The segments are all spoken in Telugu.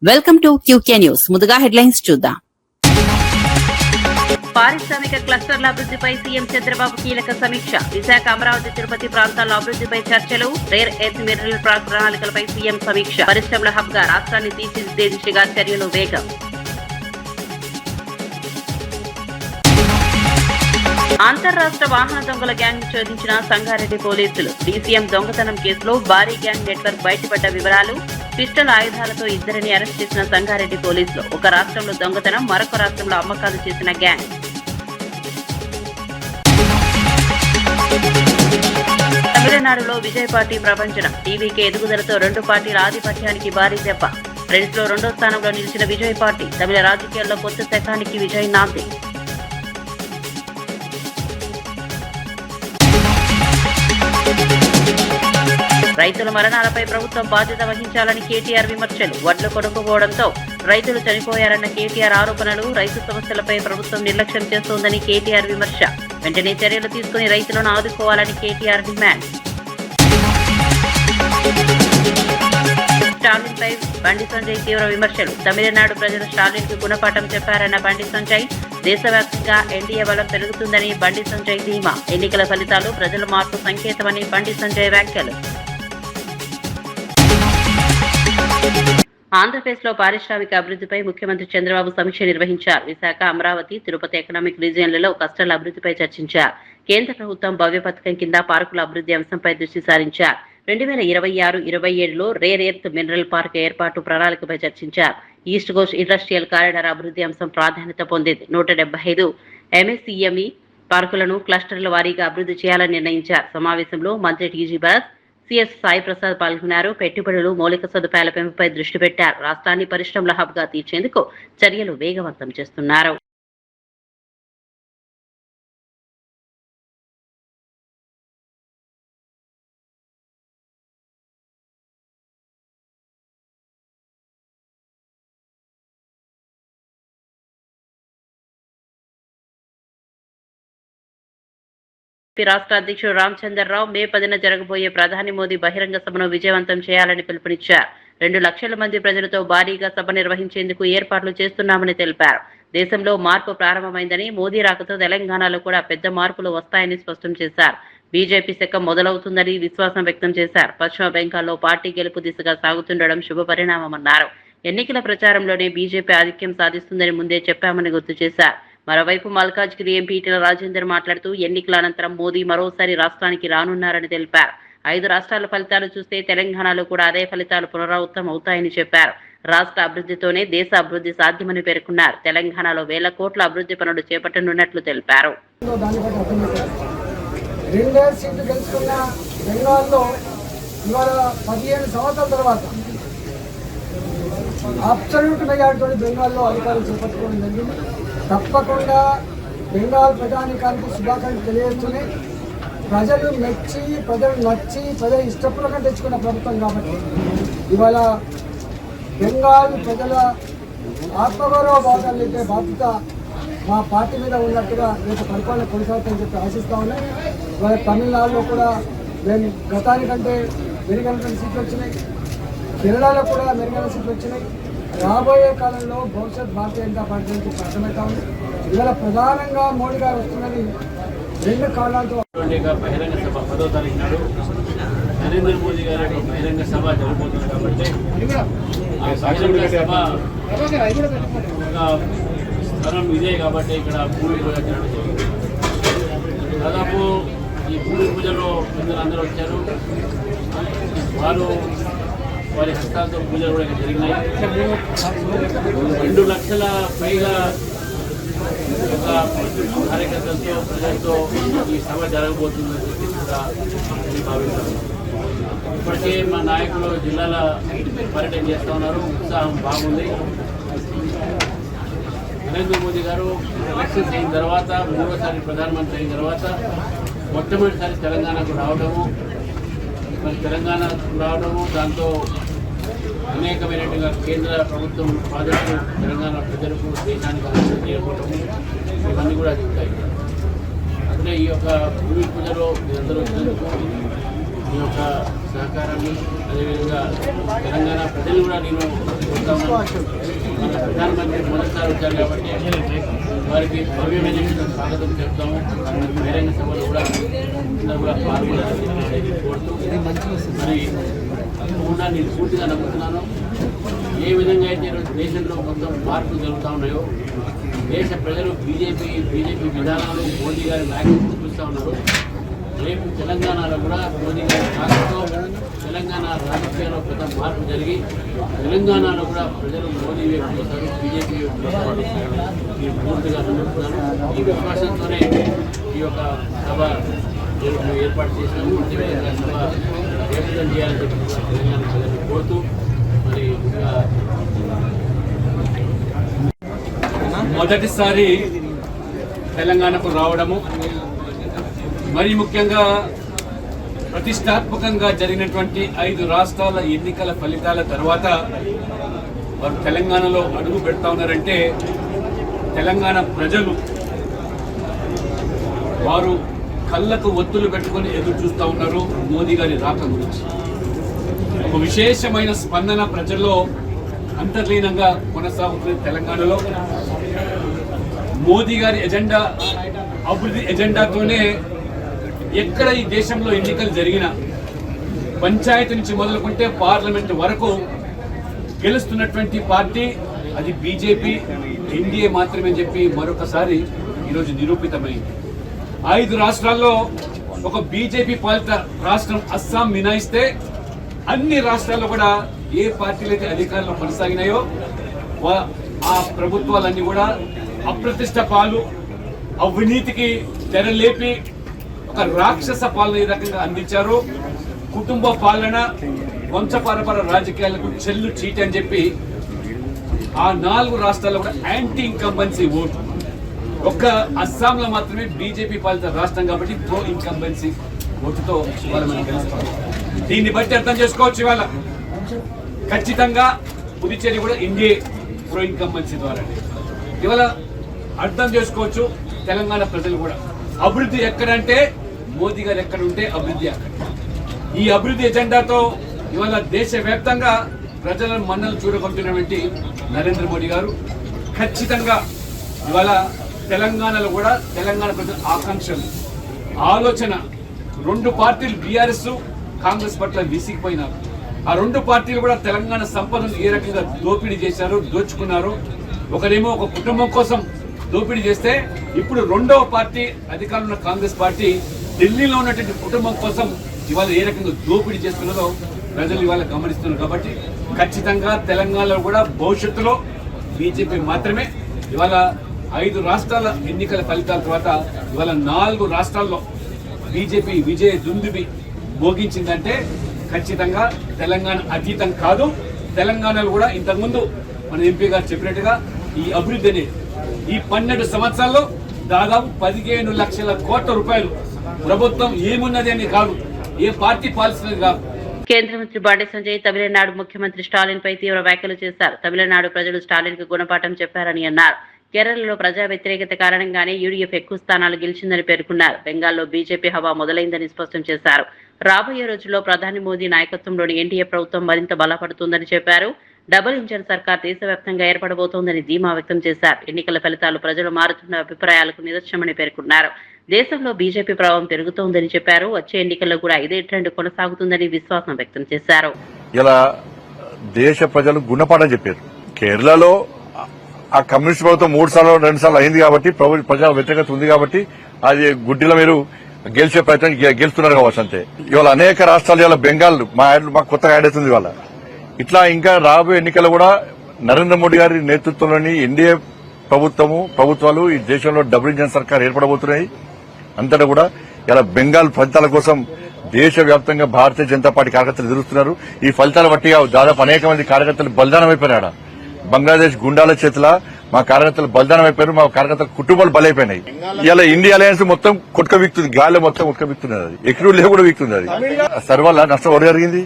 Welcome to QK news. ముందుగా హెడ్లైన్స్ చూద్దాం. పారిశ్రామిక క్లస్టర్ల అభివృద్ధిపై సీఎం చంద్రబాబు కీలక సమీక్ష. విశాఖ, అమరావతి, తిరుపతి ప్రాంతాల అభివృద్ధిపై చర్చలు. రేర్ ఎర్త్ మినరల్ పార్క్ ప్రణాళికలపై సీఎం సమీక్ష. పరిశ్రమల హబ్ గా రాష్ట్రాన్ని తీర్చిదిద్దే దిశగా చర్యలు వేగం. అంతర్రాష్ట్ర వాహన దొంగల గ్యాంగ్ ఛేదించిన సంగారెడ్డి పోలీసులు. డీసీఎం దొంగతనం కేసులో భారీ గ్యాంగ్ నెట్వర్క్ బయటపడ్డ వివరాలు. పిస్టల్ ఆయుధాలతో ఇద్దరిని అరెస్ట్ చేసిన సంగారెడ్డి పోలీసులు. ఒక రాష్ట్రంలో దొంగతనం, మరొక రాష్ట్రంలో అమ్మకాలు చేసిన గ్యాంగ్. తమిళనాడులో విజయ్ పార్టీ ప్రపంచనం. టీవీకే ఎదుగుదలతో రెండు పార్టీల ఆధిపత్యానికి భారీ దెబ్బ. ఫ్రెండ్స్ లో 2వ స్థానంలో నిలిచిన విజయ్ పార్టీ. తమిళ రాజకీయాల్లో కొత్త శకానికి విజయ్ నాంది. రైతుల మరణాలపై ప్రభుత్వం బాధ్యత వహించాలని కేటీఆర్ విమర్శలు. వడ్లు కొనుక్కోవడంతో రైతులు చనిపోయారన్న కేటీఆర్ ఆరోపణలు. రైతు సమస్యలపై ప్రభుత్వం నిర్లక్ష్యం చేస్తోందని కేటీఆర్ విమర్శ. వెంటనే చర్యలు తీసుకుని రైతులను ఆదుకోవాలని కేటీఆర్ డిమాండ్. స్టాలిన్ పై బండి సంజయ్ తీవ్ర విమర్శలు. తమిళనాడు ప్రజలు స్టాలిన్ కు గుణపాఠం చెప్పారన్న బండి సంజయ్. దేశవ్యాప్తంగా ఎన్డీఏ బలం పెరుగుతుందని బండి సంజయ్ ధీమా. ఎన్నికల ఫలితాలు ప్రజల మార్పు సంకేతమని బండి సంజయ్ వ్యాఖ్యలు. ఆంధ్రప్రదేశ్లో పారిశ్రామిక అభివృద్ధిపై ముఖ్యమంత్రి చంద్రబాబు సమీక్ష నిర్వహించారు. విశాఖ, అమరావతి, తిరుపతి ఎకనామిక్ రీజియన్లలో క్లస్టర్ల అభివృద్ధిపై చర్చించారు. కేంద్ర ప్రభుత్వం భవ్య పథకం కింద పార్కుల అభివృద్ధి అంశంపై దృష్టి సారించారు. 2026-27లో రేర్ ఎర్త్ మినరల్ పార్క్ ఏర్పాటు ప్రణాళికపై చర్చించారు. ఈస్ట్ కోస్ట్ ఇండస్ట్రియల్ కారిడార్ అభివృద్ధి అంశం ప్రాధాన్యత పొందింది. 175 ఎంఎస్ఈఎంఈ పార్కులను క్లస్టర్ల వారీగా అభివృద్ధి చేయాలని నిర్ణయించారు. సమావేశంలో మంత్రి టీజీ భరత్, సిఎస్ సాయి ప్రసాద్ పాల్గొన్నారు. పెట్టుబడులు, మౌలిక సదుపాయాల పెంపుపై దృష్టి పెట్టారు. రాష్ట్రాన్ని పరిశ్రమల హబ్ గా తీర్చేందుకు చర్యలు వేగవంతం చేస్తున్నారు. రాష్ట్ర అధ్యక్షుడు రామచంద్రరావు మే 10న జరగబోయే ప్రధాని మోదీ బహిరంగ సభను విజయవంతం చేయాలని పిలుపునిచ్చారు. 2 లక్షల మంది ప్రజలతో భారీగా సభ నిర్వహించేందుకు ఏర్పాట్లు చేస్తున్నామని తెలిపారు. దేశంలో మార్పు ప్రారంభమైందని, మోదీ రాకతో తెలంగాణలో కూడా పెద్ద మార్పులు వస్తాయని స్పష్టం చేశారు. బీజేపీ శకం మొదలవుతుందని విశ్వాసం వ్యక్తం చేశారు. పశ్చిమ బెంగాల్లో పార్టీ గెలుపు దిశగా సాగుతుండడం శుభపరిణామమన్నారు. ఎన్నికల ప్రచారంలోనే బీజేపీ ఆధిక్యం సాధిస్తుందని ముందే చెప్పామని గుర్తు చేశారు. మరోవైపు మల్కాజ్గిరి ఎంపీ ఈటెల రాజేందర్ మాట్లాడుతూ ఎన్నికల అనంతరం మోదీ మరోసారి రాష్ట్రానికి రానున్నారని తెలిపారు. 5 రాష్ట్రాల ఫలితాలు చూస్తే తెలంగాణలో కూడా అదే ఫలితాలు పునరావృతం అవుతాయని చెప్పారు. రాష్ట్ర అభివృద్ధితోనే దేశ అభివృద్ధి సాధ్యమని పేర్కొన్నారు. తెలంగాణలో 1000 కోట్ల అభివృద్ధి పనులు చేపట్టనున్నట్లు తెలిపారు. అబ్సల్యూట్ మెజారిటీతో బెంగాల్లో అధికారులు చేపట్టుకోవడం జరిగింది. తప్పకుండా బెంగాల్ ప్రజానికానికి శుభాకాంక్షలు తెలియజేస్తూనే ప్రజలు మెచ్చి, ప్రజలు నచ్చి, ప్రజలు ఇష్టపూర్వకంగా తెచ్చుకున్న ప్రభుత్వం కాబట్టి ఇవాళ బెంగాల్ ప్రజల ఆత్మగౌరవ భాగాలు లేకే బాధ్యత మా పార్టీ మీద ఉన్నట్టుగా రేపు పరిపాలన కొనసాగుతుందని చెప్పి ఆశిస్తా ఉన్నాయి. ఇవాళ తమిళనాడులో కూడా మేము గతానికంటే మెరుగైన సీట్లు వచ్చినాయి. కేరళలో కూడా మెరుగైన సీట్లు వచ్చినాయి. రాబోయే కాలంలో భవిష్యత్ భారతీయ జనతా పార్టీ నుంచి అర్థమవుతా ఉంది. ఇవాళ ప్రధానంగా మోడీ గారు వస్తున్నది 2 కారణాలతో. బహిరంగ సభ 10వ తారీఖు నాడు నరేంద్ర మోదీ గారి బహిరంగ సభ జరగబోతుంది కాబట్టి ఆ బహిరంగ సభ స్థలం ఇదే కాబట్టి ఇక్కడ భూమి పూజ జరగడం జరిగింది. దాదాపు ఈ భూమి పూజలో అందరూ వచ్చారు. వారి హస్తాలతో పూజలు కూడా జరిగినాయి. 2 లక్షల పైగా కార్యకర్తలతో, ప్రజలతో ఈ సభ జరగబోతుందని చెప్పి కూడా భావిస్తాను. ఇప్పటికే మా నాయకులు జిల్లాల పర్యటన చేస్తూ ఉన్నారు. ఉత్సాహం బాగుంది. నరేంద్ర మోదీ గారు ఎలక్షన్స్ అయిన తర్వాత, 3వసారి ప్రధానమంత్రి అయిన తర్వాత మొట్టమొదటిసారి తెలంగాణకు రావడము, మరి తెలంగాణ రావడము, దాంతో అనేకమైనట్టుగా కేంద్ర ప్రభుత్వం ప్రాజెక్టు తెలంగాణ ప్రజలకు, దేశానికి అభివృద్ధి చేయకపోవడము ఇవన్నీ కూడా జరుగుతాయి. అంటే ఈ యొక్క భూమి పూజలో అందరూ వచ్చినందుకు మీ యొక్క సహకారాన్ని అదేవిధంగా తెలంగాణ ప్రజలు కూడా నేను కోరుతా ఉన్నాను. మన ప్రధానమంత్రి మొదటిసారి వచ్చారు కాబట్టి వారికి భవ్యమైన స్వాగతం చెప్తాము. బహిరంగ సభలో కూడా అందరూ కూడా పాల్గొనాలని కోరుతూ మరి తప్పకుండా నేను పూర్తిగా నమ్ముతున్నాను. ఏ విధంగా అయితే ఈరోజు దేశంలో మొత్తం మార్పులు జరుగుతూ ఉన్నాయో, దేశ ప్రజలు బీజేపీ విధానాలు మోదీ గారి నాయకత్వం చూస్తూ ఉన్నారు. రేపు తెలంగాణలో కూడా మోదీ గారి సాయంతో తెలంగాణ రాజకీయాల్లో పెద్ద మార్పు జరిగి తెలంగాణలో కూడా ప్రజలు మోదీ వైపు చూస్తారు, బీజేపీ వైపు చూస్తారు. నేను పూర్తిగా నమ్ముతున్నాను. ఈ విశ్వాసంతోనే ఈ యొక్క సభ ఏర్పాటు చేసినాము. అదేవిధంగా సభ ఏర్పాటు చేయాలని చెప్పి తెలంగాణ ప్రజలను కోరుతూ మరి మొదటిసారి తెలంగాణకు రావడము, మరి ముఖ్యంగా ప్రతిష్టాత్మకంగా జరిగినటువంటి 5 రాష్ట్రాల ఎన్నికల ఫలితాల తర్వాత వారు తెలంగాణలో అడుగు పెడతా ఉన్నారంటే తెలంగాణ ప్రజలు వారు కళ్ళకు ఒత్తులు పెట్టుకొని ఎదురు చూస్తూ ఉన్నారు మోదీ గారి రాక గురించి. ఒక విశేషమైన స్పందన ప్రజల్లో అంతర్లీనంగా కొనసాగుతుంది. తెలంగాణలో మోదీ గారి ఎజెండా, అభివృద్ధి ఎజెండాతోనే ఎక్కడ ఈ దేశంలో ఎన్నికలు జరిగినా పంచాయతీ నుంచి మొదలుకుంటే పార్లమెంట్ వరకు గెలుస్తున్నటువంటి పార్టీ అది బీజేపీ, ఎన్డీఏ మాత్రమే చెప్పి మరొకసారి ఈరోజు నిరూపితమైంది. 5 రాష్ట్రాల్లో ఒక బీజేపీ పాలిత రాష్ట్రం అస్సాం మినాయిస్తే అన్ని రాష్ట్రాల్లో కూడా ఏ పార్టీలు అయితే అధికారంలో కొనసాగినాయో ఆ ప్రభుత్వాలన్నీ కూడా అప్రతిష్ట పాలు, అవినీతికి తెరలేపి ఒక రాక్షస పాలన ఈ రకంగా అందించారు. కుటుంబ పాలన, వంశపారపర రాజకీయాలకు చెల్లు చీటి అని చెప్పి ఆ 4 రాష్ట్రాల్లో కూడా యాంటీ ఇన్కంబెన్సీ ఓటు. ఒక్క అస్సాంలో మాత్రమే బీజేపీ పాలిత రాష్ట్రం కాబట్టి ప్రో ఇన్కంబెన్సీ ఓటుతో ఇవాళ మనం గెలుస్తాం. దీన్ని బట్టి అర్థం చేసుకోవచ్చు ఇవాళ ఖచ్చితంగా పుదుచ్చేరి కూడా ఇండియా ప్రో ఇన్కంబెన్సీ ద్వారా ఇవాళ అర్థం చేసుకోవచ్చు. తెలంగాణ ప్రజలు కూడా అభివృద్ధి ఎక్కడంటే మోదీ గారు ఎక్కడ ఉంటే అభివృద్ధి అక్కడ. ఈ అభివృద్ధి ఎజెండాతో ఇవాళ దేశవ్యాప్తంగా ప్రజలను మన్నలు చూడగొంటున్నటువంటి నరేంద్ర మోడీ గారు ఖచ్చితంగా ఇవాళ తెలంగాణలో కూడా తెలంగాణ ప్రజల ఆకాంక్షలు, ఆలోచన 2 పార్టీలు బీఆర్ఎస్, కాంగ్రెస్ పట్ల విసిగిపోయినారు. ఆ 2 పార్టీలు కూడా తెలంగాణ సంపదను ఏ రకంగా దోపిడీ చేశారు, దోచుకున్నారు. ఒకరేమో ఒక కుటుంబం కోసం దోపిడీ చేస్తే ఇప్పుడు 2వ పార్టీ అధికారంలో ఉన్న కాంగ్రెస్ పార్టీ ఢిల్లీలో ఉన్నటువంటి కుటుంబం కోసం ఇవాళ ఏ రకంగా దోపిడీ చేస్తున్నదో ప్రజలు ఇవాళ గమనిస్తున్నారు. కాబట్టి ఖచ్చితంగా తెలంగాణలో కూడా భవిష్యత్తులో బీజేపీ మాత్రమే. ఇవాళ 5 రాష్ట్రాల ఎన్నికల ఫలితాల తర్వాత ఇవాళ 4 రాష్ట్రాల్లో బీజేపీ విజయ దుందుబి మోగించిందంటే ఖచ్చితంగా తెలంగాణ అతీతం కాదు. తెలంగాణలో కూడా ఇంతకుముందు మన ఎంపీ గారు చెప్పినట్టుగా ఈ అభివృద్ధి అనేది ఈ 12 సంవత్సరాల్లో దాదాపు 15 లక్షల కోట్ల రూపాయలు ప్రభుత్వం ఏమున్నది అని కాదు, ఏ పార్టీ పాలిసినది కాదు. కేంద్ర మంత్రి బండి సంజయ్ తమిళనాడు ముఖ్యమంత్రి స్టాలిన్ పై తీవ్ర వ్యాఖ్యలు చేశారు. తమిళనాడు ప్రజలు స్టాలిన్ కు గుణపాఠం చెప్పారని అన్నారు. కేరళలో ప్రజా వ్యతిరేకత కారణంగానే యూడీఎఫ్ ఎక్కువ స్థానాలు గెలిచిందని పేర్కొన్నారు. బెంగాల్లో బీజేపీ హవా మొదలైందని స్పష్టం చేశారు. రాబోయే రోజుల్లో ప్రధాని మోదీ నాయకత్వంలోని ఎన్డీఏ ప్రభుత్వం మరింత బలపడుతుందని చెప్పారు. డబుల్ ఇంజన్ సర్కార్ దేశవ్యాప్తంగా ఏర్పడబోతోందని ధీమా వ్యక్తం చేశారు. ఎన్నికల ఫలితాలు ప్రజలు మారుతున్న అభిప్రాయాలకు నిదర్శనమని పేర్కొన్నారు. దేశంలో బీజేపీ ప్రభావం పెరుగుతోందని చెప్పారు. వచ్చే ఎన్నికల్లో కూడా ఇదే ట్రెండ్ కొనసాగుతుందని విశ్వాసం వ్యక్తం చేశారు. ఇలా దేశ ప్రజలు గుణపాఠం చెప్పారు. కేరళలో ఆ కమ్యూనిస్ట్ ప్రభుత్వం 3 సార్లు 2 సార్లు అయింది కాబట్టి ప్రజా వ్యతిరేకత ఉంది కాబట్టి అది గుడ్డిలో మీరు గెలిచే ప్రయత్నం గెలుస్తున్నారు కావచ్చు అంతే. ఇవాళ అనేక రాష్ట్రాలు ఇవాళ బెంగాల్ మాకు కొత్తగా యాడ్ అవుతుంది ఇవాళ. ఇట్లా ఇంకా రాబోయే ఎన్నికల్లో కూడా నరేంద్ర మోడీ గారి నేతృత్వంలోని ఎన్డీఏ ప్రభుత్వాలు ఈ దేశంలో డబుల్ ఇంజన్ సర్కార్ ఏర్పడబోతున్నాయి. అంతటా కూడా ఇలా బెంగాల్ ఫలితాల కోసం దేశవ్యాప్తంగా భారతీయ జనతా పార్టీ కార్యకర్తలు ఎదురుస్తున్నారు. ఈ ఫలితాల బట్టి దాదాపు అనేక మంది కార్యకర్తలు బలిదానం అయిపోయినాడు. బంగ్లాదేశ్ గుండాల చేతుల మా కార్యకర్తలు బలిదానం అయిపోయారు. మా కార్యకర్తల కుటుంబాలు బలైపోయినాయి. ఇలా ఇండియా అలయన్స్ మొత్తం కొట్టుక వీక్తుంది, గాలిలో మొత్తం కొట్టుక వీక్తున్నది. అది ఎక్కడూ లేవు కూడా వీక్తుంది. అది సర్వల్ల నష్టం ఎవరు జరిగింది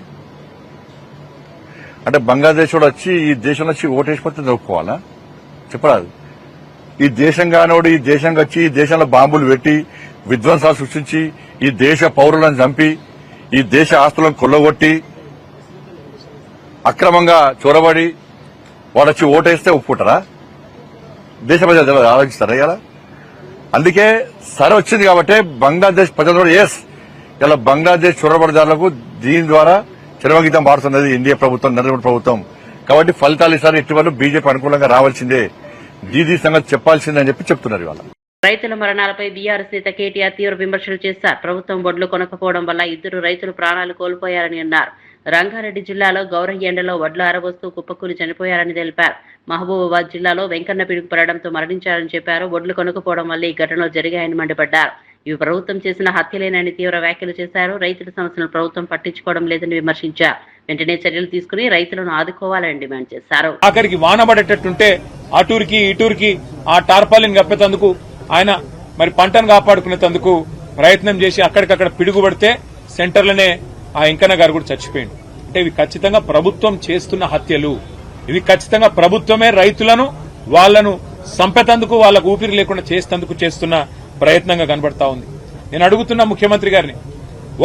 అంటే బంగ్లాదేశ్ కూడా వచ్చి ఈ దేశంలో వచ్చి ఓటేసిపోతే నొప్పుకోవాలా చెప్పరాదు. ఈ దేశం కానోడు ఈ దేశంకి వచ్చి ఈ దేశంలో బాంబులు పెట్టి విధ్వంసాలు సృష్టించి ఈ దేశ పౌరులను చంపి ఈ దేశ ఆస్తులను కొల్లగొట్టి అక్రమంగా చొరబడి వాడొచ్చి ఓటేస్తే ఒప్పుకుంటారా? దేశ ప్రజలు ఆలోచిస్తారా ఇలా? అందుకే సరే వచ్చింది కాబట్టి బంగ్లాదేశ్ ప్రజలు కూడా ఇలా బంగ్లాదేశ్ చొరబడిదారులకు దీని ద్వారా చరమగీతం పాడుతున్నది ఇండియా ప్రభుత్వం, నరేంద్ర మోడీ ప్రభుత్వం. కాబట్టి ఫలితాలు ఈసారి ఎట్టి బీజేపీ అనుకూలంగా రావాల్సిందే, దీదీ సంగతి చెప్పాల్సిందే అని చెప్పి చెప్తున్నారు ఇవాళ. రైతుల మరణాలపై బీఆర్ఎస్ నేత కేటీఆర్ తీవ్ర విమర్శలు చేశారు. ప్రభుత్వం వడ్లు కొనకపోవడం వల్ల 2 రైతులు ప్రాణాలు కోల్పోయారని అన్నారు. రంగారెడ్డి జిల్లాలో గౌరయ్య ఎండలో వడ్లు ఆరబోస్తూ కుప్పకూలి చనిపోయారని తెలిపారు. మహబూబాబాద్ జిల్లాలో వెంకన్న పిడుగు పడడంతో మరణించారని చెప్పారు. వడ్లు కొనకపోవడం వల్ల ఈ ఘటనలు జరిగాయని మండిపడ్డారు. ఇవి ప్రభుత్వం చేసిన హత్యలేనని తీవ్ర వ్యాఖ్యలు చేశారు. రైతుల సమస్యలను ప్రభుత్వం పట్టించుకోవడం లేదని విమర్శించారు. వెంటనే చర్యలు తీసుకుని రైతులను ఆదుకోవాలని డిమాండ్ చేశారు. ఆఖరికి వానబడేటట్టుంటే అటూరికి ఇటూరికి ఆ టార్పాలిన్ కప్పేందుకు ఆయన మరి పంటను కాపాడుకునేందుకు ప్రయత్నం చేసి అక్కడికక్కడ పిడుగుపడితే సెంటర్లోనే ఆ వెంకన్న గారు కూడా చచ్చిపోయింది. అంటే ఇవి ఖచ్చితంగా ప్రభుత్వం చేస్తున్న హత్యలు. ఇవి ఖచ్చితంగా ప్రభుత్వమే రైతులను వాళ్లను సంపేతందుకు వాళ్లకు ఊపిరి లేకుండా చేసేందుకు చేస్తున్న ప్రయత్నంగా కనబడతా ఉంది. నేను అడుగుతున్నా ముఖ్యమంత్రి గారిని,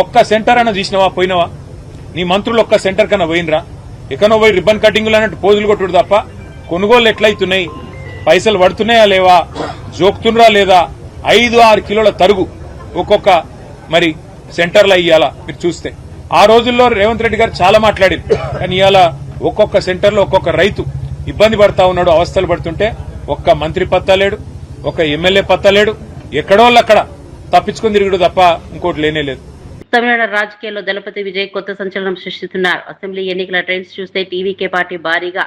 ఒక్క సెంటర్ అన్న చూసినవా? పోయినవా? నీ మంత్రులు ఒక్క సెంటర్ కన్నా పోయినరా? ఎక్కనో పోయి రిబ్బన్ కటింగ్లు అన్నట్టు పోజులు కొట్టుడు తప్ప కొనుగోలు ఎట్లయితున్నాయి, పైసలు పడుతున్నాయా లేవా, జోక్తుండ్రా లేదా, 5-6 కిలోల తరుగు ఒక్కొక్క మరి సెంటర్లో ఇయ్యాలా? మీరు చూస్తే ఆ రోజుల్లో రేవంత్ రెడ్డి గారు చాలా మాట్లాడారు, కానీ ఇవాళ ఒక్కొక్క సెంటర్లో ఒక్కొక్క రైతు ఇబ్బంది పడతా ఉన్నాడు, అవస్థలు పడుతుంటే ఒక్క మంత్రి పత్తలేడు, ఒక ఎమ్మెల్యే పత్తలేడు, ఎక్కడోళ్ళక్కడ తప్పించుకుని తిరుగుడు తప్ప ఇంకోటి లేనే లేదు. తమిళనాడు రాజకీయాల్లో దళపతి విజయ్ కొత్త సంచలనం సృష్టిస్తున్నారు. అసెంబ్లీ ఎన్నికల ట్రెండ్స్ చూస్తే టీవీకే పార్టీ భారీగా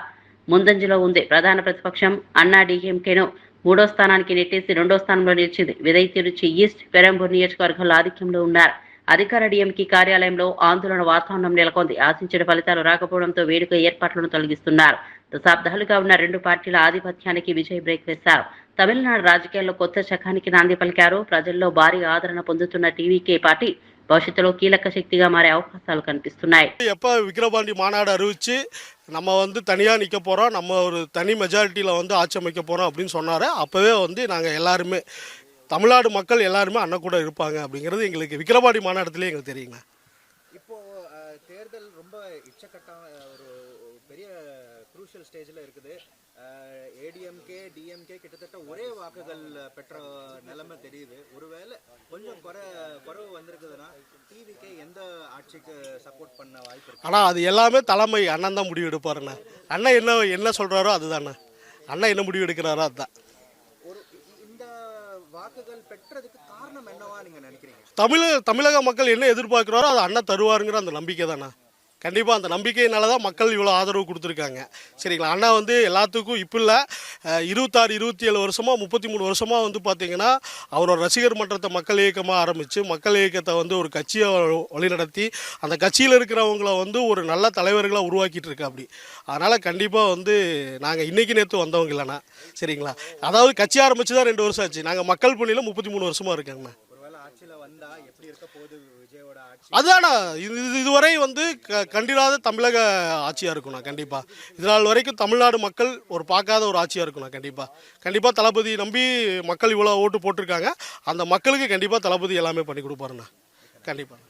ముందంజలో ఉంది. ప్రధాన ప్రతిపక్షం అన్నా డీఎంకేను 3వ స్థానానికి నెట్టేసి 2వ స్థానంలో నిలిచింది. విదయ్ తిరుచి ఈస్ట్, పెరంబూర్ నియోజకవర్గంలో ఆధిక్యంలో ఉన్నారు. అధికార డీఎంకే కార్యాలయంలో ఆందోళన వాతావరణం నెలకొంది. ఆశించిన ఫలితాలు రాకపోవడంతో వేడుక ఏర్పాట్లను తొలగిస్తున్నారు. దశాబ్దాలుగా ఉన్న 2 పార్టీల ఆధిపత్యానికి విజయ్ బ్రేక్ వేశారు. తమిళనాడు రాజకీయాల్లో కొత్త శకానికి నాంది పలికారు. ప్రజల్లో భారీ ఆదరణ పొందుతున్న టీవీకే పార్టీ భవిష్యత్తులో కీలక శక్తిగా మారే అవకాశాలు కనిపిస్తున్నాయి. எப்போ விக்கிரவாண்டி மாநாடு அறிவிச்சு நம்ம தனியாக நிற்க போகிறோம், நம்ம ஒரு தனி மெஜாரிட்டியில் ஆட்சி அமைக்க போகிறோம் அப்படின்னு சொன்னார். அப்போவே நாங்கள் எல்லாருமே தமிழ்நாடு மக்கள் எல்லாருமே அண்ணன் கூட இருப்பாங்க அப்படிங்கிறது எங்களுக்கு விக்கிரவாண்டி மாநாட்டத்திலே எங்களுக்கு தெரியுங்க. இப்போது தேர்தல் ரொம்ப இச்சக்கட்டம், ஒரு பெரிய குரூஷியல் ஸ்டேஜில் இருக்குது. ஏடிஎம்கே டிஎம்கே கிட்டத்தட்ட ஒரே வாக்குகள் பெற்ற நிலைமை தெரியுது. ஒருவேளை கொஞ்சம் குறைவு வந்திருக்குதுன்னா டிவிக்கு எந்த ஆட்சிக்கு சப்போர்ட் பண்ண வாய்ப்பு இருக்கு? ஆனால் அது எல்லாமே தலைமை அண்ணன் தான் முடிவு எடுப்பாருண்ணே. அண்ணன் என்ன சொல்கிறாரோ அதுதாண்ணே. அண்ணன் என்ன முடிவு எடுக்கிறாரோ அதுதான். இந்த வாக்குகள் பெற்றதுக்கு காரணம் என்னவா நீங்கள் நினைக்கிறீங்க? தமிழக மக்கள் என்ன எதிர்பார்க்குறாரோ அதை அண்ணன் தருவாருங்கிற அந்த நம்பிக்கை தானே. கண்டிப்பாக அந்த நம்பிக்கையினால தான் மக்கள் இவ்வளோ ஆதரவு கொடுத்துருக்காங்க. சரிங்களா? அண்ணா எல்லாத்துக்கும் இப்போ இல்லை, 26-27 வருஷமாக 33 வருஷமாக பார்த்தீங்கன்னா அவரோட ரசிகர் மன்றத்தை மக்கள் இயக்கமாக ஆரம்பித்து மக்கள் இயக்கத்தை ஒரு கட்சியை வழிநடத்தி அந்த கட்சியில் இருக்கிறவங்கள ஒரு நல்ல தலைவர்களாக உருவாக்கிட்டு இருக்கா. அப்படி அதனால் கண்டிப்பாக நாங்கள் இன்றைக்கி நேற்று வந்தவங்க இல்லைண்ணா. சரிங்களா? அதாவது கட்சி ஆரம்பித்து தான் 2 வருஷம் ஆச்சு. நாங்கள் மக்கள் பணியில் 33 வருஷமாக இருக்காங்கண்ணா. அதுதானா இதுவரை கண்டிராத தமிழக ஆட்சியாக இருக்குண்ணா. கண்டிப்பாக இதனால் வரைக்கும் தமிழ்நாடு மக்கள் பார்க்காத ஒரு ஆட்சியாக இருக்குண்ணா. கண்டிப்பாக தளபதி நம்பி மக்கள் இவ்வளோ ஓட்டு போட்டிருக்காங்க. அந்த மக்களுக்கு கண்டிப்பாக தளபதி எல்லாமே பண்ணி கொடுப்பாருண்ணா. கண்டிப்பாக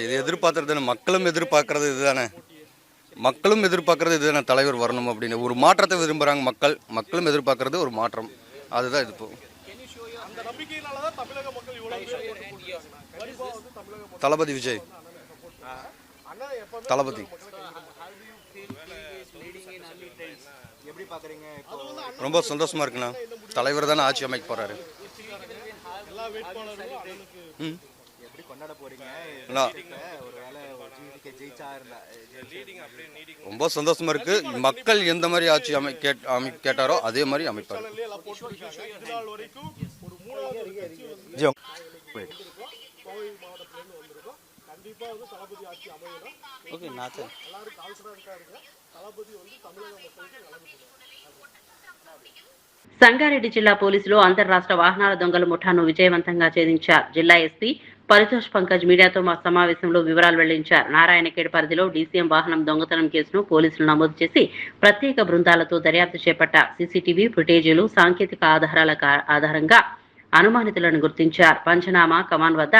இது எதிர்பார்க்கறது மக்களும் எதிர்பார்க்கறது இதுதானே. மக்களும் எதிர்பார்க்கறது இதுதானே, தலைவர் வரணும் அப்படின்னு ஒரு மாற்றத்தை விரும்புகிறாங்க மக்கள். மக்களும் எதிர்பார்க்கறது ஒரு மாற்றம், அதுதான் இது. தளபதி விஜய், தளபதி ரொம்ப சந்தோஷமா இருக்குண்ணா. தலைவர் தானே ஆட்சி அமைக்க போறாரு. ரொம்ப சந்தோஷமா இருக்கு. மக்கள் எந்த மாதிரி ஆட்சி கேட்டாரோ அதே மாதிரி அமைப்பார். సంగారెడ్డి జిల్లా పోలీసులు అంతర్రాష్ట్ర వాహనాల దొంగల ముఠాను విజయవంతంగా ఛేదించారు. జిల్లా ఎస్పీ పరితోష్ పంకజ్ మీడియాతో సమావేశంలో వివరాలు వెల్లడించారు. నారాయణఖేడ్ పరిధిలో డీసీఎం వాహనం దొంగతనం కేసును పోలీసులు నమోదు చేసి ప్రత్యేక బృందాలతో దర్యాప్తు చేపట్టారు. సీసీటీవీ ఫుటేజీలు, సాంకేతిక ఆధారాల ఆధారంగా అనుమానితులను గుర్తించారు. పంచనామా కమాన్ వద్ద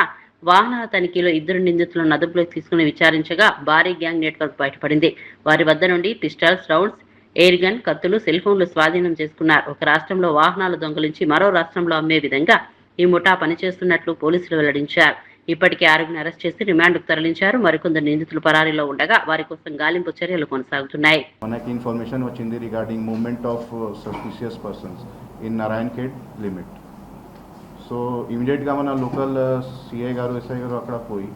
వాహనాల తనిఖీలో 2 నిందితులను అదుపులోకి తీసుకుని విచారించగా భారీ గ్యాంగ్ నెట్వర్క్ బయటపడింది. వారి వద్ద నుండి పిస్టల్స్, రౌండ్స్, ఎయిర్ గన్, కత్తులు, సెల్ ఫోన్లు స్వాధీనం చేసుకున్నారు. ఒక రాష్ట్రంలో వాహనాలు దొంగిలించి మరో రాష్ట్రంలో అమ్మే విధంగా ఈ ముఠా పనిచేస్తున్నట్లు పోలీసులు వెల్లడించారు. ఇప్పటికే 6గురిని అరెస్ట్ చేసి రిమాండ్కు తరలించారు. మరికొందరు నిందితులు పరారీలో ఉండగా వారి కోసం గాలింపు చర్యలు కొనసాగుతున్నాయి. మనకి ఇన్ఫర్మేషన్ వచ్చింది regarding movement of suspicious persons in Narayankhed limit. So ఇమీడియట్గా మన లోకల్ సిఐ గారు, ఎస్ఐ గారు అక్కడ పోయి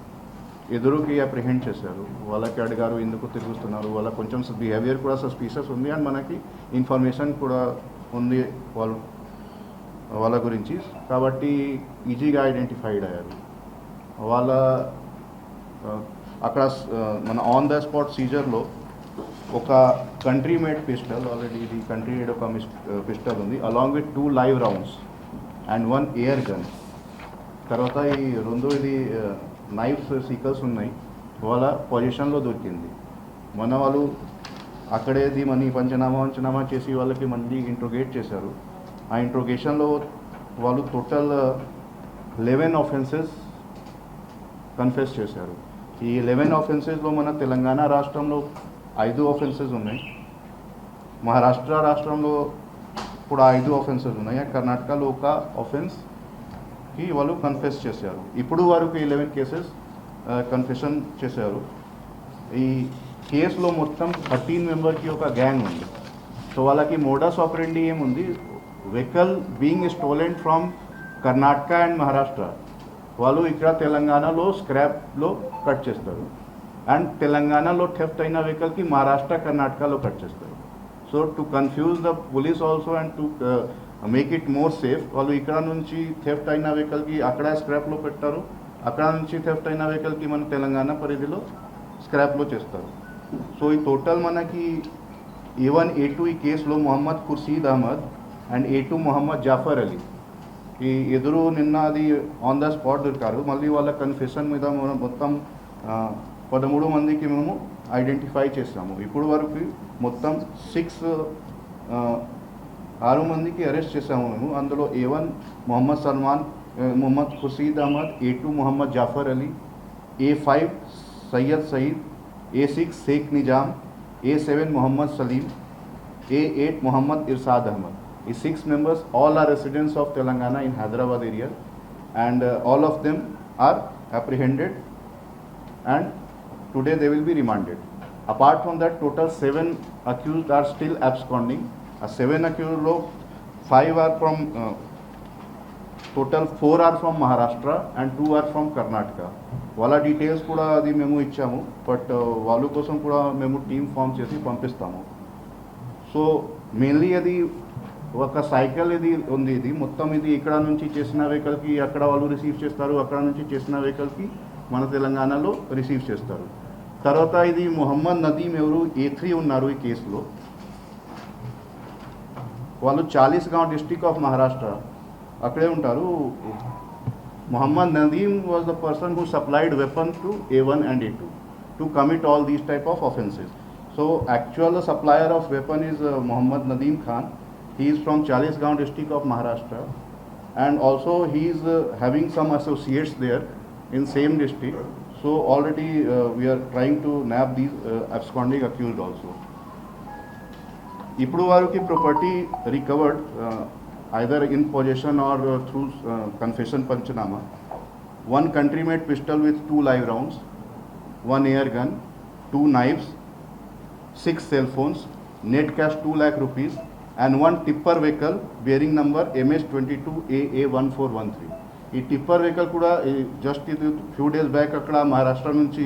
ఎదురుకి అప్రిహెండ్ చేశారు. వాళ్ళకి అడిగారు ఎందుకు తిరుగుతున్నారు, వాళ్ళ కొంచెం బిహేవియర్ కూడా సస్పీషియస్ ఉంది అండ్ మనకి ఇన్ఫర్మేషన్ కూడా ఉంది వాళ్ళ గురించి. కాబట్టి ఈజీగా ఐడెంటిఫైడ్ అయ్యారు. వాళ్ళ అక్కడ మన ఆన్ ద స్పాట్ సీజర్లో ఒక కంట్రీ మేడ్ పిస్టల్, ఆల్రెడీ ఇది కంట్రీ మేడ్ ఒక పిస్టల్ ఉంది, along with 2 live rounds and 1 air gun. తర్వాత ఈ ఇది నైఫ్స్, సీకల్స్ ఉన్నాయి, వాళ్ళ పొజిషన్లో దొరికింది. మన వాళ్ళు అక్కడేది మనీ పంచనామా చేసి వాళ్ళకి మళ్ళీ ఇంట్రోగేట్ చేశారు. ఆ ఇంట్రోగేషన్లో వాళ్ళు టోటల్ 11 ఆఫెన్సెస్ కన్ఫెస్ చేశారు. ఈ 11 ఆఫెన్సెస్లో మన తెలంగాణ రాష్ట్రంలో 5 ఆఫెన్సెస్ ఉన్నాయి, మహారాష్ట్ర రాష్ట్రంలో కూడా 5 ఆఫెన్సెస్ ఉన్నాయి, కర్ణాటకలో ఒక ఆఫెన్స్కి వాళ్ళు కన్ఫెస్ చేశారు. ఇప్పుడు వరకు 11 కేసెస్ కన్ఫెషన్ చేశారు. ఈ కేసులో మొత్తం 13 మెంబర్కి ఒక గ్యాంగ్ ఉంది. సో వాళ్ళకి మోడస్ ఆపరెండి ఏముంది, vehicle being stolen from Karnataka and Maharashtra, వాళ్ళు ఇక్కడ తెలంగాణలో స్క్రాప్లో కట్ చేస్తారు అండ్ తెలంగాణలో థెఫ్ట్ అయిన వెహికల్కి మహారాష్ట్ర, కర్ణాటకలో కట్ చేస్తారు. So to confuse the police also and to make it more safe, వాళ్ళు ఇక్కడ నుంచి థెఫ్ట్ అయిన వెహికల్కి అక్కడ స్క్రాప్లో పెట్టారు, అక్కడ నుంచి థెఫ్ట్ అయిన వెహికల్కి మన తెలంగాణ పరిధిలో స్క్రాప్లో చేస్తారు. సో ఈ టోటల్ మనకి A1, A2 ఈ కేసులో మొహమ్మద్ ఖుర్షీద్ అహ్మద్ అండ్ A2 మొహమ్మద్ జాఫర్ అలీ ఈ ఎదురు నిన్న అది ఆన్ ద స్పాట్ దొరికారు. మళ్ళీ వాళ్ళ కన్ఫెషన్ మీద మొత్తం 13 మందికి మేము ఐడెంటిఫై చేస్తాము. ఇప్పుడు వరకు మొత్తం 6 మందికి అరెస్ట్ చేసాము మేము. అందులో A1 Mohammed Salman, Mohammed Khurshid Ahmed, A2 Mohammed Jafar Ali, A5 Syed Saeed, A6 Sheikh Nizam, A7 Mohammed Salim, A8 Mohammed Irshad Ahmed. These 6 members all are residents of Telangana in Hyderabad area and all of them are apprehended and today they will be remanded. Apart from that, total 7 accused are still absconding. 7 accused lo 5 are from total 4 are from Maharashtra and 2 are from Karnataka. Wala details kuda adi memu ichamu but valu kosam kuda memu team form chesi pampistamu. So mainly adi ఒక సైకిల్ ఇది ఉంది. ఇది మొత్తం ఇది ఇక్కడ నుంచి చేసిన వెహికల్కి అక్కడ వాళ్ళు రిసీవ్ చేస్తారు, అక్కడ నుంచి చేసిన వెహికల్కి మన తెలంగాణలో రిసీవ్ చేస్తారు. తర్వాత ఇది మొహమ్మద్ నదీం ఎవరు A3 ఉన్నారు ఈ కేసులో, వాళ్ళు చాలీస్గావ్ డిస్ట్రిక్ట్ ఆఫ్ మహారాష్ట్ర అక్కడే ఉంటారు. Mohammed Nadeem was the person who supplied weapon to A1 and A2 to commit all these type of offenses. So actual supplier of weapon is Mohammed Nadeem Khan. He is from Chalisgaon district of Maharashtra and also he is having some associates there in same district. So already we are trying to nab these absconding accused also. Ippudu varuki property recovered either in possession or through confession panchanama. 1 country made pistol with 2 live rounds, 1 air gun, 2 knives, 6 cell phones, net cash 2 lakh rupees and 1 tipper vehicle bearing number MS22AA1413. ఈ టిప్పర్ వెహికల్ కూడా జస్ట్ ఇది ఫ్యూ డేస్ బ్యాక్ అక్కడ మహారాష్ట్ర నుంచి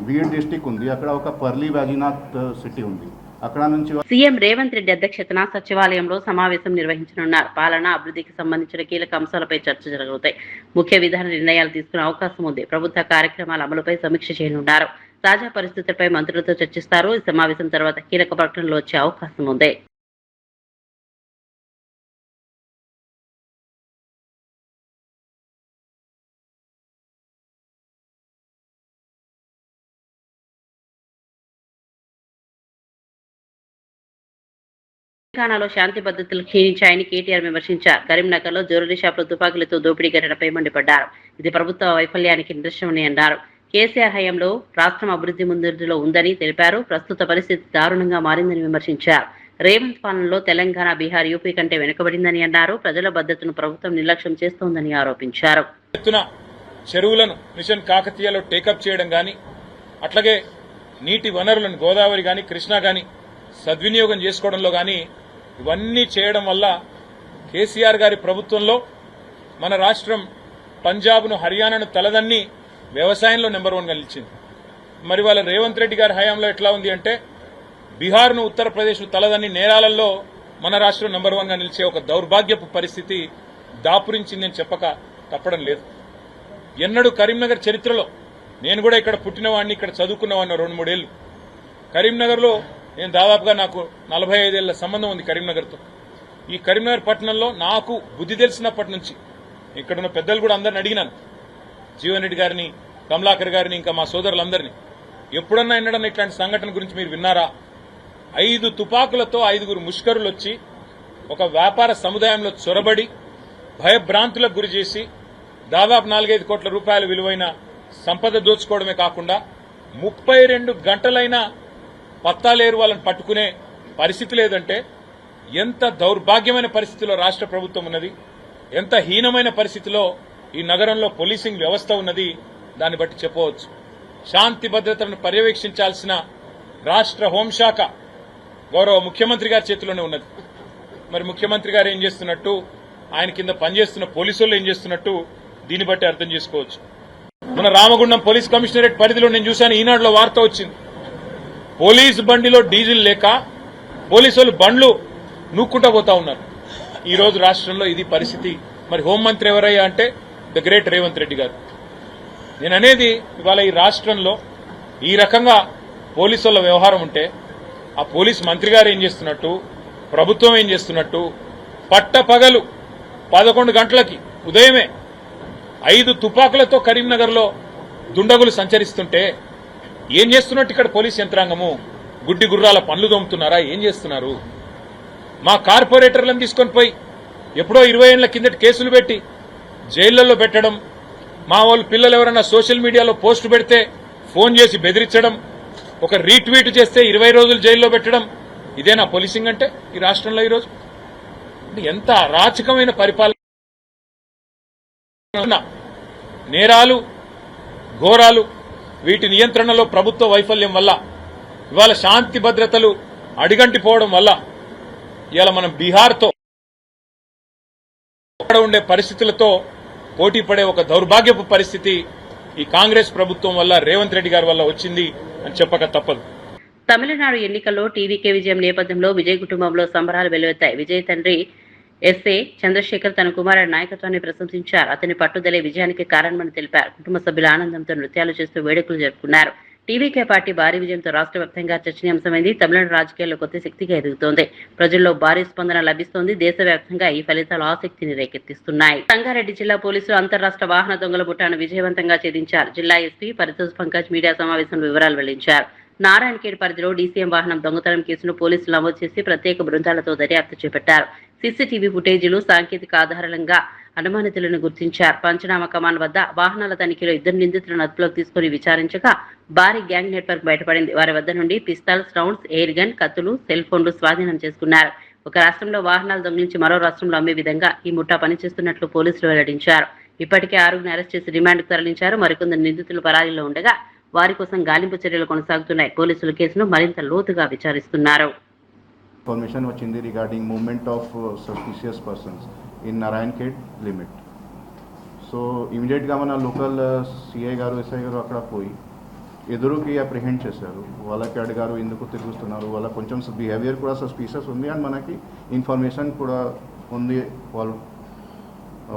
వీడ్ డిస్టిక్ ఉంది, అక్కడ ఒక పర్లీ బాజీనాథ్ సిటీ ఉంది, అక్కడ నుంచి సీఎం రేవంత్ రెడ్డి అధ్యక్షతన సచివాలయంలో సమావేశం నిర్వహించనున్నారు. పాలన అభివృద్ధికి సంబంధించిన కీలక అంశాలపై చర్చ జరగనుతాయి. ముఖ్య విధాన నిర్ణయాలు తీసుకునే అవకాశం ఉంది. ప్రభుత్వ కార్యక్రమాల అమలుపై సమీక్ష చేయనున్నారు. తాజా పరిస్థితులపై మంత్రులతో చర్చిస్తారు. ఈ సమావేశం తర్వాత కీలక ప్రకటనలు వచ్చే అవకాశం ఉంది. తెలంగాణలో శాంతి భద్రతలు క్షీణించాయని కేటీఆర్ విమర్శించారు. కరీంనగర్లో జ్యువెలరీ షాపులో తుపాకులతో దోపిడీ ఘటనపై మండిపడ్డారు. ఇది ప్రభుత్వ వైఫల్యానికి నిదర్శనమని అన్నారు. కేసీఆర్ హయాంలో రాష్ట్రం అభివృద్ధి ముందడుగులో ఉందని తెలిపారు. ప్రస్తుత పరిస్థితి దారుణంగా మారిందని విమర్శించారు. రేవంత్ పాలనలో తెలంగాణ, బీహార్, యూపీ కంటే వెనుకబడిందని అన్నారు. ప్రజల భద్రతను ప్రభుత్వం నిర్లక్ష్యం చేస్తోందని ఆరోపించారు. చెరువులను మిషన్ కాకతీయలో టేకప్ చేయడం గాని, అట్లాగే నీటి వనరులను గోదావరి గాని, కృష్ణా గాని సద్వినియోగం చేసుకోవడంలో గాని ఇవన్నీ చేయడం వల్ల కేసీఆర్ గారి ప్రభుత్వంలో మన రాష్ట్రం పంజాబ్ను, హర్యానాను తలదన్ని వ్యవసాయంలో నెంబర్ 1గా నిలిచింది. మరి వాళ్ళ రేవంత్ రెడ్డి గారి హయాంలో ఎట్లా ఉంది అంటే బీహార్ను, ఉత్తరప్రదేశ్ తలదన్ని నేరాలలో మన రాష్ట్రం నెంబర్ 1గా నిలిచే ఒక దౌర్భాగ్యపు పరిస్థితి దాపురించిందని చెప్పక తప్పడం లేదు. ఎన్నడూ కరీంనగర్ చరిత్రలో, నేను కూడా ఇక్కడ పుట్టినవాడిని, ఇక్కడ చదువుకున్నవాడిని 2-3 ఏళ్లు. కరీంనగర్లో నేను దాదాపుగా నాకు 45 ఏళ్ల సంబంధం ఉంది కరీంనగర్తో. ఈ కరీంనగర్ పట్టణంలో నాకు బుద్ధి తెలిసినప్పటి నుంచి ఇక్కడున్న పెద్దలు కూడా అందరిని అడిగినాను, జీవన్ రెడ్డి గారిని, కమలాకర్ గారిని, ఇంకా మా సోదరులందరినీ, ఎప్పుడన్నా ఎన్నడన్నా ఇట్లాంటి సంఘటన గురించి మీరు విన్నారా? 5 తుపాకులతో 5గురు ముష్కరులు వచ్చి ఒక వ్యాపార సముదాయంలో చొరబడి భయభ్రాంతులకు గురి చేసి దాదాపు 4-5 కోట్ల రూపాయల విలువైన సంపద దోచుకోవడమే కాకుండా 32 గంటలైనా పత్తాలేరు వాళ్ళని పట్టుకునే పరిస్థితి లేదంటే ఎంత దౌర్భాగ్యమైన పరిస్థితిలో రాష్ట్ర ప్రభుత్వం ఉన్నది, ఎంత హీనమైన పరిస్థితిలో ఈ నగరంలో పోలీసింగ్ వ్యవస్థ ఉన్నది, దాన్ని బట్టి చెప్పవచ్చు. శాంతి భద్రతలను పర్యవేక్షించాల్సిన రాష్ట్ర హోంశాఖ గౌరవ ముఖ్యమంత్రి గారి చేతిలోనే ఉన్నది. మరి ముఖ్యమంత్రి గారు ఏం చేస్తున్నట్టు, ఆయన కింద పనిచేస్తున్న పోలీసులు ఏం చేస్తున్నట్టు దీన్ని బట్టి అర్థం చేసుకోవచ్చు. మన రామగుండం పోలీస్ కమిషనరేట్ పరిధిలో నేను చూశాను, ఈనాడులో వార్త వచ్చింది. పోలీసు బండిలో డీజిల్ లేక పోలీసులు బండ్లు నూక్కుంటూ పోతా ఉన్నారు. ఈ రోజు రాష్ట్రంలో ఇది పరిస్థితి. మరి హోంమంత్రి ఎవరయ్యా అంటే ద గ్రేట్ రేవంత్ రెడ్డి గారు. నేను అనేది ఇవాళ ఈ రాష్ట్రంలో ఈ రకంగా పోలీసుల వ్యవహారం ఉంటే ఆ పోలీస్ మంత్రి గారు ఏం చేస్తున్నట్టు, ప్రభుత్వం ఏం చేస్తున్నట్టు, పట్టపగలు 11 గంటలకి ఉదయమే 5 తుపాకులతో కరీంనగర్లో దుండగులు సంచరిస్తుంటే ఏం చేస్తున్నట్టు ఇక్కడ పోలీస్ యంత్రాంగము? గుడ్డి గుర్రాల పనులు దొమ్ముతున్నారా? ఏం చేస్తున్నారు? మా కార్పొరేటర్లను తీసుకొని పోయి ఎప్పుడో 20 ఏళ్ల కిందటి కేసులు పెట్టి జైళ్లలో పెట్టడం, మా వాళ్ళు పిల్లలు ఎవరైనా సోషల్ మీడియాలో పోస్ట్ పెడితే ఫోన్ చేసి బెదిరించడం, ఒక రీట్వీట్ చేస్తే 20 రోజులు జైల్లో పెట్టడం, ఇదేనా పోలీసింగ్ అంటే ఈ రాష్ట్రంలో ఈరోజు? ఎంత అరాచకమైన పరిపాలన! నేరాలు, ఘోరాలు, వీటి నియంత్రణలో ప్రభుత్వ వైఫల్యం వల్ల, ఇవాళ శాంతి భద్రతలు అడిగంటిపోవడం వల్ల ఇవాళ మనం బీహార్తో ఉండే పరిస్థితులతో పోటీ పడే ఒక దౌర్భాగ్యపు పరిస్థితి ఈ కాంగ్రెస్ ప్రభుత్వం వల్ల, రేవంత్ రెడ్డి గారి వల్ల వచ్చింది అని చెప్పక తప్పదు. తమిళనాడు ఎన్నికల్లో టీవీకే విజయం నేపథ్యంలో విజయ్ కుటుంబంలో సంబరాలు వెల్లువెత్తాయి. విజయ్ తండ్రి ఎస్ఏ చంద్రశేఖర్ తన కుమారుడి నాయకత్వాన్ని ప్రశంసించారు. అతని పట్టుదలే విజయానికి కారణమని తెలిపారు. కుటుంబ సభ్యుల ఆనందంతో నృత్యాలు చేస్తూ వేడుకలు జరుపుకున్నారు. టీవీకే పార్టీ భారీ విజయంతో రాష్ట్ర వ్యాప్తంగా చర్చనీయాంశమైంది. తమిళనాడు రాజకీయాల్లో కొత్త శక్తిగా ఎదుగుతోంది. ప్రజల్లో భారీ స్పందన లభిస్తోంది. దేశవ్యాప్తంగా ఈ ఫలితాలు ఆసక్తిని రేకెత్తిస్తున్నాయి. సంగారెడ్డి జిల్లా పోలీసులు అంతర్రాష్ట్ర వాహన దొంగల బుట్టాను విజయవంతంగా ఛేదించారు. జిల్లా ఎస్పీ పరితోష్ పంకజ్ మీడియా సమావేశంలో వివరాలు వెల్లడించారు. నారాయణఖేడ్ పరిధిలో డీసీఎం వాహనం దొంగతనం కేసును పోలీసులు నమోదు చేసి ప్రత్యేక బృందాలతో దర్యాప్తు చేపట్టారు. సీసీటీవీ ఫుటేజీలు, సాంకేతిక ఆధారాలంగా అనుమానితులను గుర్తించారు. పంచనామా కమాన్ వద్ద వాహనాల తనిఖీలో 2 నిందితులను అదుపులోకి తీసుకుని విచారించగా భారీ గ్యాంగ్ నెట్వర్క్ బయటపడింది. వారి వద్ద నుండి పిస్తాల్స్, రౌండ్స్, ఎయిర్ గన్, కత్తులు, సెల్ ఫోన్లు స్వాధీనం చేసుకున్నారు. ఒక రాష్ట్రంలో వాహనాలు దొంగిలించి మరో రాష్ట్రంలో అమ్మే విధంగా ఈ ముఠా పనిచేస్తున్నట్లు పోలీసులు వెల్లడించారు. ఇప్పటికే 6గురిని అరెస్ట్ చేసి రిమాండ్కు తరలించారు. మరికొందరు నిందితులు పరారీలో ఉండగా వారి కోసం గాలింపు చర్యలు కొనసాగుతున్నాయి. పోలీసులు కేసును మరింత లోతుగా విచారిస్తున్నారు. ఇన్ఫర్మేషన్ వచ్చింది regarding movement of suspicious persons in Narayankhed limit. So ఇమీడియట్గా మన లోకల్ సిఐ గారు, ఎస్ఐ గారు అక్కడ పోయి ఎదురుకి అప్రిహెండ్ చేశారు. వాళ్ళకి అడిగారు ఎందుకు తిరుగుతున్నారు, వాళ్ళ కొంచెం బిహేవియర్ కూడా సస్పిషియస్ ఉంది అండ్ మనకి ఇన్ఫర్మేషన్ కూడా ఉంది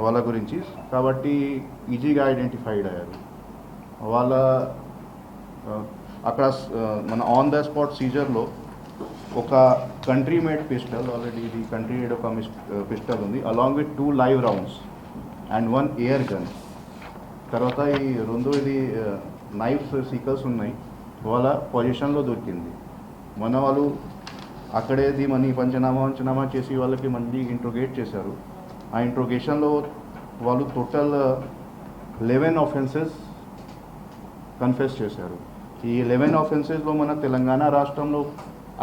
వాళ్ళ గురించి. కాబట్టి ఈజీగా ఐడెంటిఫైడ్ అయ్యారు. వాళ్ళ అక్కడ మన ఆన్ ద స్పాట్ సీజర్లో ఒక కంట్రీ మేడ్ పిస్టల్, ఆల్రెడీ ఇది కంట్రీ మేడ్ ఒక పిస్టల్ ఉంది, along with 2 live rounds and 1 air gun. తర్వాత ఈ 2 ఇది నైఫ్స్, సీకల్స్ ఉన్నాయి, వాళ్ళ పొజిషన్లో దొరికింది. మన వాళ్ళు అక్కడేది మనీ పంచనామా చేసి వాళ్ళకి మళ్ళీ ఇంట్రోగేట్ చేశారు. ఆ ఇంట్రోగేషన్లో వాళ్ళు టోటల్ 11 ఆఫెన్సెస్ కన్ఫెస్ చేశారు. ఈ 11 ఆఫెన్సెస్లో మన తెలంగాణ రాష్ట్రంలో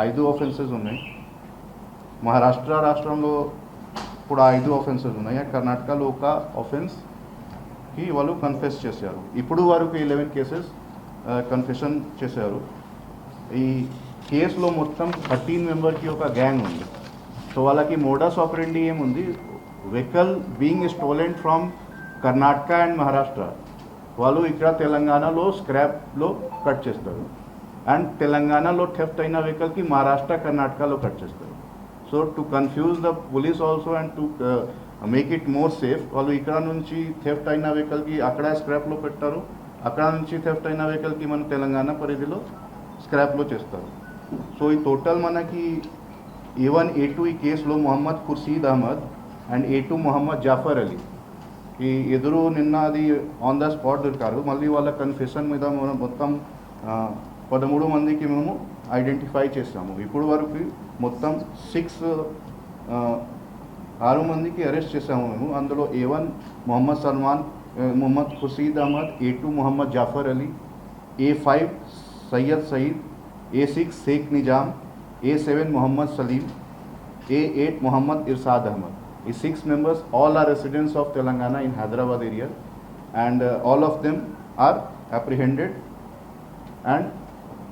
5 ఆఫెన్సెస్ ఉన్నాయి, మహారాష్ట్ర రాష్ట్రంలో కూడా 5 ఆఫెన్సెస్ ఉన్నాయి, కర్ణాటకలో ఒక ఆఫెన్స్కి వాళ్ళు కన్ఫెస్ చేశారు. ఇప్పుడు వరకు 11 కేసెస్ కన్ఫెషన్ చేశారు. ఈ కేసులో మొత్తం 13 మెంబర్కి ఒక గ్యాంగ్ ఉంది. సో వాళ్ళకి మోడస్ ఆపరెండి ఏముంది, vehicle being stolen from Karnataka and Maharashtra, వాళ్ళు ఇక్కడ తెలంగాణలో స్క్రాప్లో కట్ చేస్తారు, అండ్ తెలంగాణలో థెఫ్ట్ అయిన వెహికల్కి మహారాష్ట్ర కర్ణాటకలో కట్ చేస్తారు. So to confuse the police also and to make it more safe, వాళ్ళు ఇక్కడ నుంచి థెఫ్ట్ అయిన వెహికల్కి అక్కడ స్క్రాప్లో పెట్టారు, అక్కడ నుంచి థెఫ్ట్ అయిన వెహికల్కి మన తెలంగాణ పరిధిలో స్క్రాప్లో చేస్తారు. సో ఈ టోటల్ మనకి A1 A2 ఈ కేసులో మొహమ్మద్ ఖుర్షీద్ అహ్మద్ అండ్ A2 మొహమ్మద్ జాఫర్ అలీ ఈ ఎదురు నిన్న అది ఆన్ ద స్పాట్ దొరికారు. మళ్ళీ వాళ్ళ కన్ఫెషన్ మీద మనం మొత్తం 13 మందికి మేము ఐడెంటిఫై చేసాము. ఇప్పుడు వరకు మొత్తం 6 మందికి అరెస్ట్ చేసాము మేము. అందులో A1 Mohammed Salman Mohammed Khurshid Ahmed, A2 Mohammed Jafar Ali, A5 Syed Saeed, A6 Sheikh Nizam, A7 Mohammed Salim, A8 Mohammed Irshad Ahmed. ఈ 6 members all are residents of Telangana in Hyderabad area, and all of them are apprehended and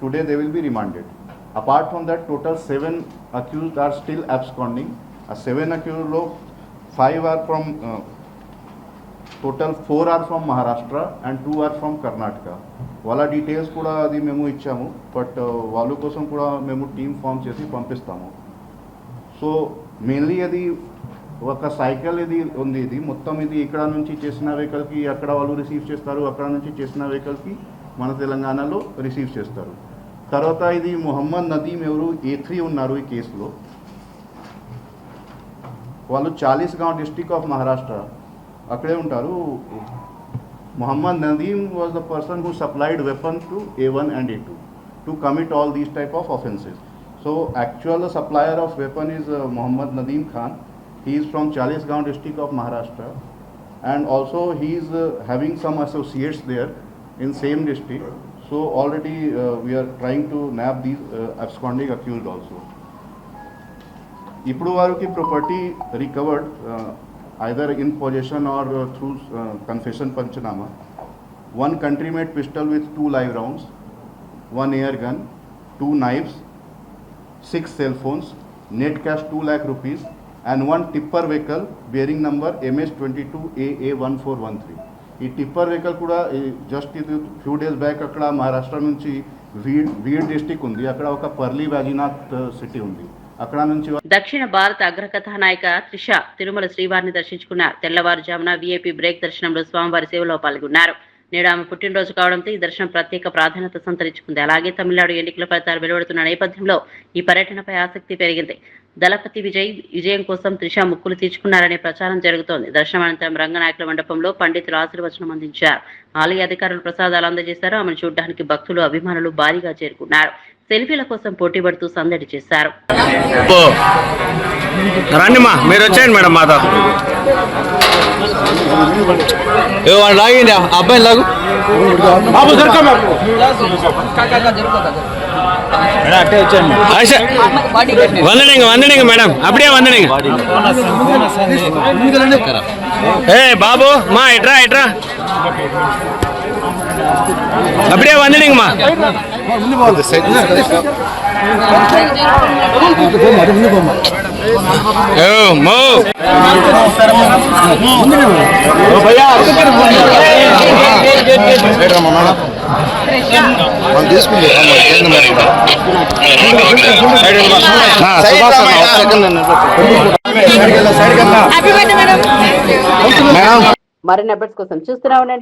today they will be remanded. Apart from that, total 7 accused are still absconding. 7 accused lo 5 are from total 4 are from Maharashtra and 2 are from Karnataka. వాళ్ళ డీటెయిల్స్ కూడా అది మేము ఇచ్చాము, బట్ వాళ్ళ కోసం కూడా మేము టీమ్ ఫామ్ చేసి పంపిస్తాము. సో మెయిన్లీ అది ఒక సైకిల్ ఇది ఉంది, ఇది మొత్తం ఇది ఇక్కడ నుంచి చేసిన వెహికల్కి అక్కడ వాళ్ళు రిసీవ్ చేస్తారు, అక్కడ నుంచి చేసిన వెహికల్కి మన తెలంగాణలో రిసీవ్ చేస్తారు. తర్వాత ఇది మొహమ్మద్ నదీం ఎవరు A3 ఉన్నారు ఈ కేసులో, వాళ్ళు చాలీస్గావ్ డిస్ట్రిక్ట్ ఆఫ్ మహారాష్ట్ర అక్కడే ఉంటారు. Mohammed Nadeem was the person who supplied weapon to A1 and A2 to commit all these type of offenses. So actual supplier of weapon is Mohammed Nadeem Khan. He is from Chalisgaon district of Maharashtra, and also he is having some associates there in same district. So already we are trying to nab these absconding accused also. Ippudu varuki property recovered either in possession or through confession panchanama. 1 country-made pistol with 2 live rounds, 1 air gun, 2 knives, 6 cell phones, net cash 2 lakh rupees, and 1 tipper vehicle bearing number MS22AA1413. ఈ టిప్పర్ వెహికల్ కూడా జస్ట్ ఇది ఫ్యూ డేస్ బ్యాక్ అక్కడ మహారాష్ట్ర నుంచి వీడ్ డిస్టిక్ ఉంది, అక్కడ ఒక పర్లీ వాజినాథ్ సిటీ ఉంది, అక్కడ నుంచి. దక్షిణ భారత అగ్రకథానాయిక త్రిష తిరుమల శ్రీవారిని దర్శించుకున్నారు. తెల్లవారుజామున VIP బ్రేక్ దర్శనంలో స్వామివారి సేవలో పాల్గొన్నారు. నేడు ఆమె పుట్టినరోజు కావడంతో ఈ దర్శనం ప్రత్యేక ప్రాధాన్యత సంతరించుకుంది. అలాగే తమిళనాడు ఎన్నికల ఫలితాలు వెలువడుతున్న నేపథ్యంలో ఈ పర్యటనపై ఆసక్తి పెరిగింది. దళపతి విజయం కోసం త్రిష ముక్కులు తీర్చుకున్నారనే ప్రచారం జరుగుతోంది. దర్శనం అనంతరం రంగనాయకుల మండపంలో పండితులు ఆశీర్వచనం అందించారు. ఆలయ అధికారులు ప్రసాదాలు అందజేశారు. ఆమెను చూడడానికి భక్తులు అభిమానులు భారీగా చేరుకున్నారు. సెల్ఫీల కోసం పోటీ పడుతూ సందడి చేశారు. రండిమా, మీరు వచ్చేయండి మేడం మాతో. లాగిండి అబ్బాయి లాగు. వందనింగ మేడం, అప్పుడే వందనింగ. ఏ బాబు మా ఇట్రా அப்படியே வந்துடுங்கம்மா. మరిన్ని అప్డేట్స్ కోసం చూస్తూనే ఉండండి.